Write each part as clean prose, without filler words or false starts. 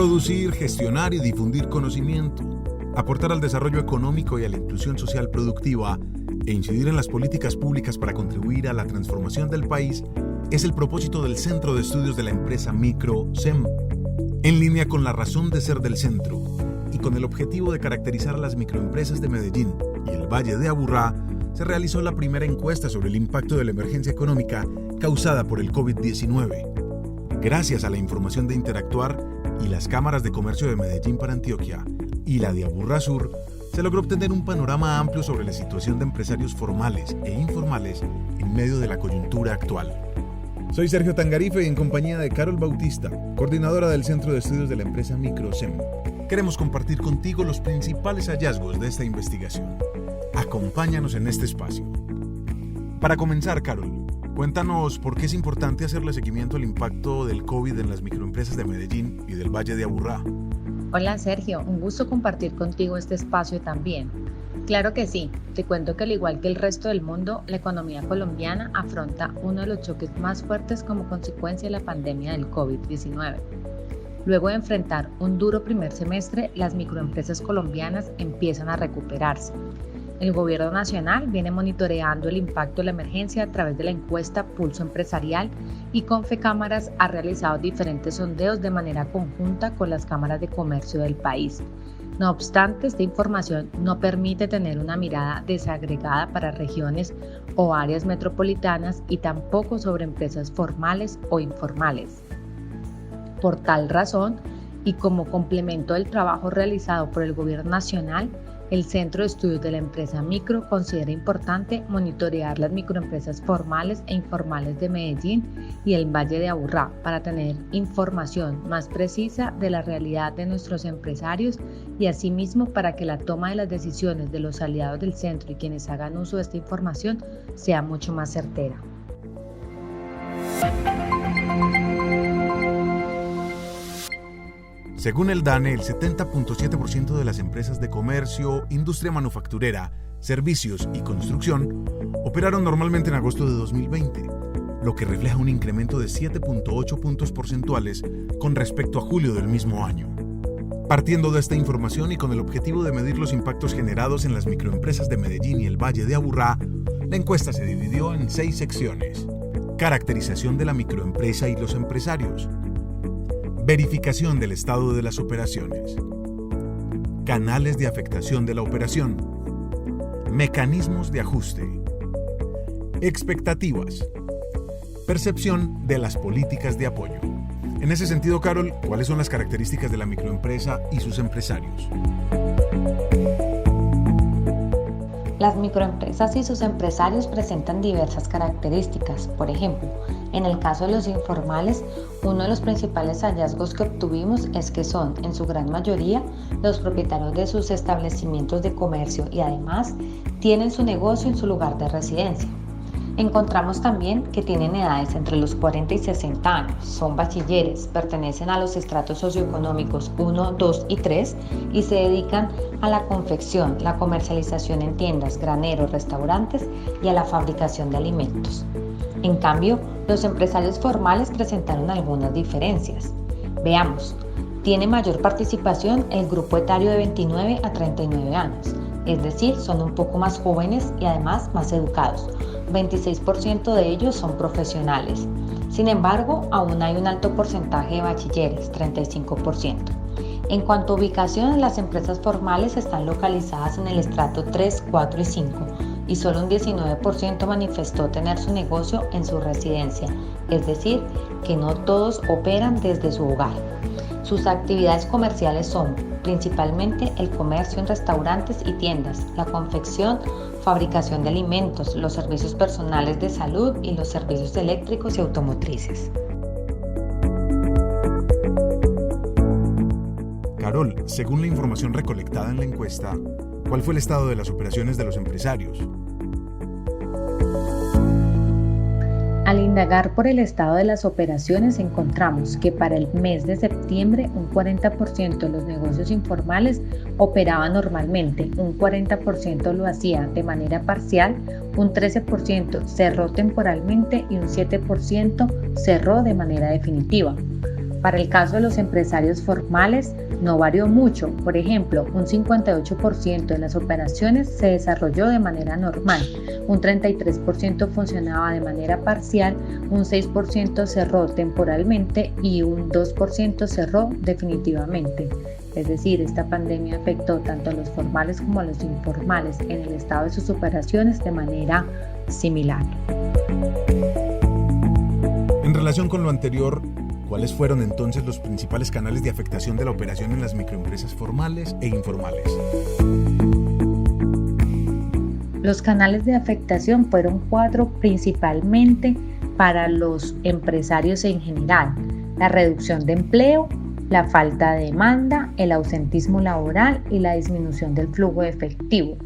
Producir, gestionar y difundir conocimiento, aportar al desarrollo económico y a la inclusión social productiva e incidir en las políticas públicas para contribuir a la transformación del país es el propósito del Centro de Estudios de la Empresa Micro, CEM. En línea con la razón de ser del centro y con el objetivo de caracterizar a las microempresas de Medellín y el Valle de Aburrá, se realizó la primera encuesta sobre el impacto de la emergencia económica causada por el COVID-19. Gracias a la información de Interactuar y las cámaras de comercio de Medellín para Antioquia y la de Aburrá Sur, se logró obtener un panorama amplio sobre la situación de empresarios formales e informales en medio de la coyuntura actual. Soy Sergio Tangarife y en compañía de Carol Bautista, coordinadora del Centro de Estudios de la Empresa Micro, CEM, queremos compartir contigo los principales hallazgos de esta investigación. Acompáñanos en este espacio. Para comenzar, Carol, cuéntanos por qué es importante hacerle seguimiento al impacto del COVID en las microempresas de Medellín y del Valle de Aburrá. Hola Sergio, un gusto compartir contigo este espacio también. Claro que sí, te cuento que al igual que el resto del mundo, la economía colombiana afronta uno de los choques más fuertes como consecuencia de la pandemia del COVID-19. Luego de enfrentar un duro primer semestre, las microempresas colombianas empiezan a recuperarse. El Gobierno Nacional viene monitoreando el impacto de la emergencia a través de la encuesta Pulso Empresarial y Confecámaras ha realizado diferentes sondeos de manera conjunta con las cámaras de comercio del país. No obstante, esta información no permite tener una mirada desagregada para regiones o áreas metropolitanas y tampoco sobre empresas formales o informales. Por tal razón, y como complemento del trabajo realizado por el Gobierno Nacional, el Centro de Estudios de la Empresa Micro considera importante monitorear las microempresas formales e informales de Medellín y el Valle de Aburrá para tener información más precisa de la realidad de nuestros empresarios y asimismo para que la toma de las decisiones de los aliados del centro y quienes hagan uso de esta información sea mucho más certera. Según el DANE, el 70.7% de las empresas de comercio, industria manufacturera, servicios y construcción operaron normalmente en agosto de 2020, lo que refleja un incremento de 7.8 puntos porcentuales con respecto a julio del mismo año. Partiendo de esta información y con el objetivo de medir los impactos generados en las microempresas de Medellín y el Valle de Aburrá, la encuesta se dividió en 6 secciones: caracterización de la microempresa y los empresarios, verificación del estado de las operaciones, canales de afectación de la operación, mecanismos de ajuste, expectativas, percepción de las políticas de apoyo. En ese sentido, Carol, ¿cuáles son las características de la microempresa y sus empresarios? Las microempresas y sus empresarios presentan diversas características. Por ejemplo, en el caso de los informales, uno de los principales hallazgos que obtuvimos es que son, en su gran mayoría, los propietarios de sus establecimientos de comercio y además tienen su negocio en su lugar de residencia. Encontramos también que tienen edades entre los 40 y 60 años, son bachilleres, pertenecen a los estratos socioeconómicos 1, 2 y 3 y se dedican a la confección, la comercialización en tiendas, graneros, restaurantes y a la fabricación de alimentos. En cambio, los empresarios formales presentaron algunas diferencias. Veamos, tiene mayor participación el grupo etario de 29 a 39 años, es decir, son un poco más jóvenes y además más educados. 26% de ellos son profesionales. Sin embargo, aún hay un alto porcentaje de bachilleres, 35%. En cuanto a ubicación, las empresas formales están localizadas en el estrato 3, 4 y 5 y solo un 19% manifestó tener su negocio en su residencia, es decir, que no todos operan desde su hogar. Sus actividades comerciales son principalmente el comercio en restaurantes y tiendas, la confección, fabricación de alimentos, los servicios personales de salud y los servicios eléctricos y automotrices. Carol, según la información recolectada en la encuesta, ¿cuál fue el estado de las operaciones de los empresarios? Al indagar por el estado de las operaciones encontramos que para el mes de septiembre un 40% de los negocios informales operaban normalmente, un 40% lo hacía de manera parcial, un 13% cerró temporalmente y un 7% cerró de manera definitiva. Para el caso de los empresarios formales, no varió mucho. Por ejemplo, un 58% de las operaciones se desarrolló de manera normal, un 33% funcionaba de manera parcial, un 6% cerró temporalmente y un 2% cerró definitivamente. Es decir, esta pandemia afectó tanto a los formales como a los informales en el estado de sus operaciones de manera similar. En relación con lo anterior, ¿cuáles fueron entonces los principales canales de afectación de la operación en las microempresas formales e informales? Los canales de afectación fueron 4 principalmente para los empresarios en general: la reducción de empleo, la falta de demanda, el ausentismo laboral y la disminución del flujo de efectivo.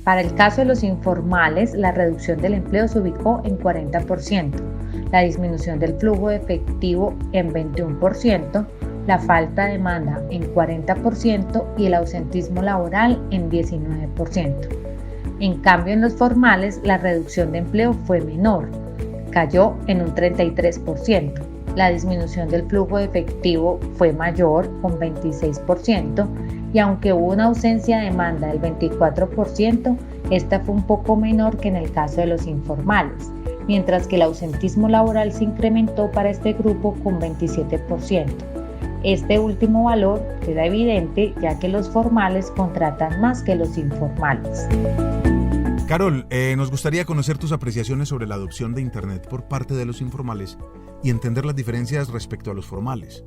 Para el caso de los informales, la reducción del empleo se ubicó en 40%, la disminución del flujo de efectivo en 21%, la falta de demanda en 40% y el ausentismo laboral en 19%. En cambio, en los formales, la reducción de empleo fue menor, cayó en un 33%. La disminución del flujo de efectivo fue mayor, con 26%, y aunque hubo una ausencia de demanda del 24%, esta fue un poco menor que en el caso de los informales, mientras que el ausentismo laboral se incrementó para este grupo con 27%. Este último valor queda evidente ya que los formales contratan más que los informales. Carol, nos gustaría conocer tus apreciaciones sobre la adopción de Internet por parte de los informales y entender las diferencias respecto a los formales.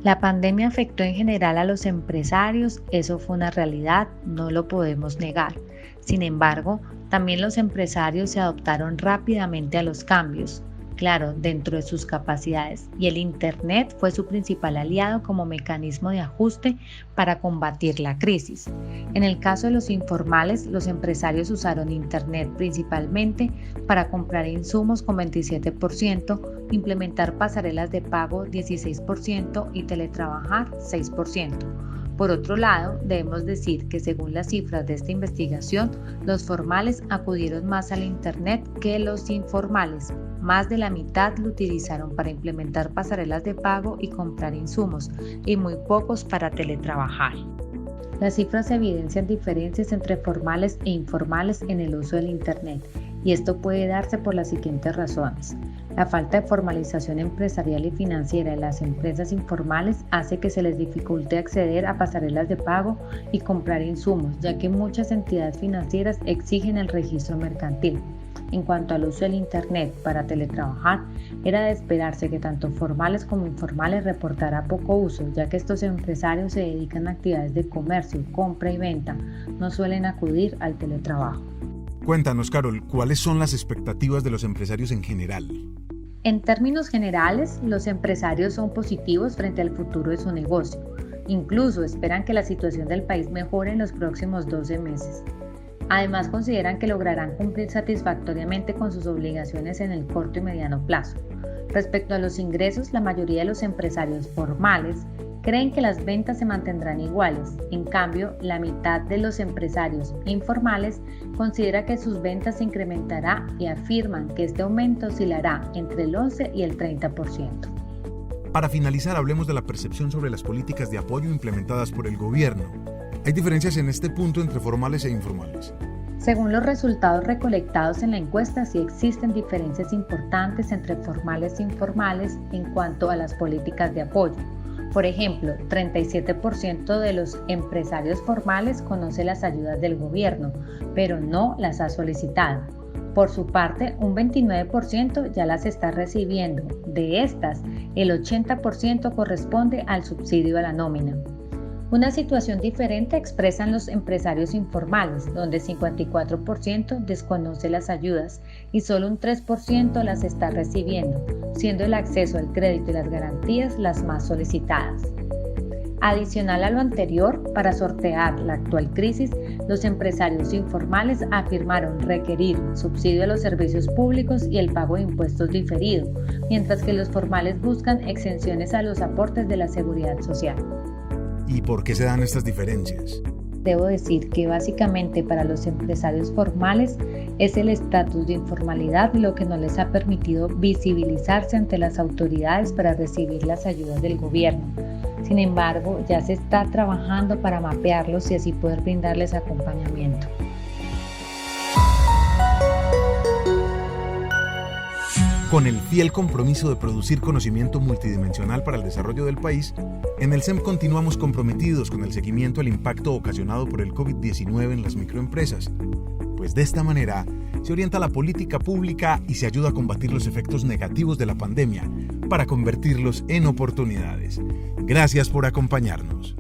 La pandemia afectó en general a los empresarios, eso fue una realidad, no lo podemos negar. Sin embargo, también los empresarios se adaptaron rápidamente a los cambios, claro, dentro de sus capacidades, y el Internet fue su principal aliado como mecanismo de ajuste para combatir la crisis. En el caso de los informales, los empresarios usaron Internet principalmente para comprar insumos con 27%, implementar pasarelas de pago 16% y teletrabajar 6%. Por otro lado, debemos decir que según las cifras de esta investigación, los formales acudieron más al Internet que los informales. Más de la mitad lo utilizaron para implementar pasarelas de pago y comprar insumos, y muy pocos para teletrabajar. Las cifras evidencian diferencias entre formales e informales en el uso del Internet, y esto puede darse por las siguientes razones. La falta de formalización empresarial y financiera de las empresas informales hace que se les dificulte acceder a pasarelas de pago y comprar insumos, ya que muchas entidades financieras exigen el registro mercantil. En cuanto al uso del Internet para teletrabajar, era de esperarse que tanto formales como informales reportara poco uso, ya que estos empresarios se dedican a actividades de comercio, compra y venta, no suelen acudir al teletrabajo. Cuéntanos, Carol, ¿cuáles son las expectativas de los empresarios en general? En términos generales, los empresarios son positivos frente al futuro de su negocio. Incluso esperan que la situación del país mejore en los próximos 12 meses. Además, consideran que lograrán cumplir satisfactoriamente con sus obligaciones en el corto y mediano plazo. Respecto a los ingresos, la mayoría de los empresarios formales creen que las ventas se mantendrán iguales. En cambio, la mitad de los empresarios informales considera que sus ventas se incrementará y afirman que este aumento oscilará entre el 11 y el 30%. Para finalizar, hablemos de la percepción sobre las políticas de apoyo implementadas por el gobierno. ¿Hay diferencias en este punto entre formales e informales? Según los resultados recolectados en la encuesta, sí existen diferencias importantes entre formales e informales en cuanto a las políticas de apoyo. Por ejemplo, 37% de los empresarios formales conoce las ayudas del gobierno, pero no las ha solicitado. Por su parte, un 29% ya las está recibiendo. De estas, el 80% corresponde al subsidio a la nómina. Una situación diferente expresan los empresarios informales, donde 54% desconoce las ayudas y solo un 3% las está recibiendo, siendo el acceso al crédito y las garantías las más solicitadas. Adicional a lo anterior, para sortear la actual crisis, los empresarios informales afirmaron requerir subsidio a los servicios públicos y el pago de impuestos diferido, mientras que los formales buscan exenciones a los aportes de la seguridad social. ¿Y por qué se dan estas diferencias? debo decir que básicamente para los empresarios formales es el estatus de informalidad lo que no les ha permitido visibilizarse ante las autoridades para recibir las ayudas del gobierno. Sin embargo, ya se está trabajando para mapearlos y así poder brindarles acompañamiento. Con el fiel compromiso de producir conocimiento multidimensional para el desarrollo del país, en el CEM continuamos comprometidos con el seguimiento al impacto ocasionado por el COVID-19 en las microempresas, pues de esta manera se orienta la política pública y se ayuda a combatir los efectos negativos de la pandemia para convertirlos en oportunidades. Gracias por acompañarnos.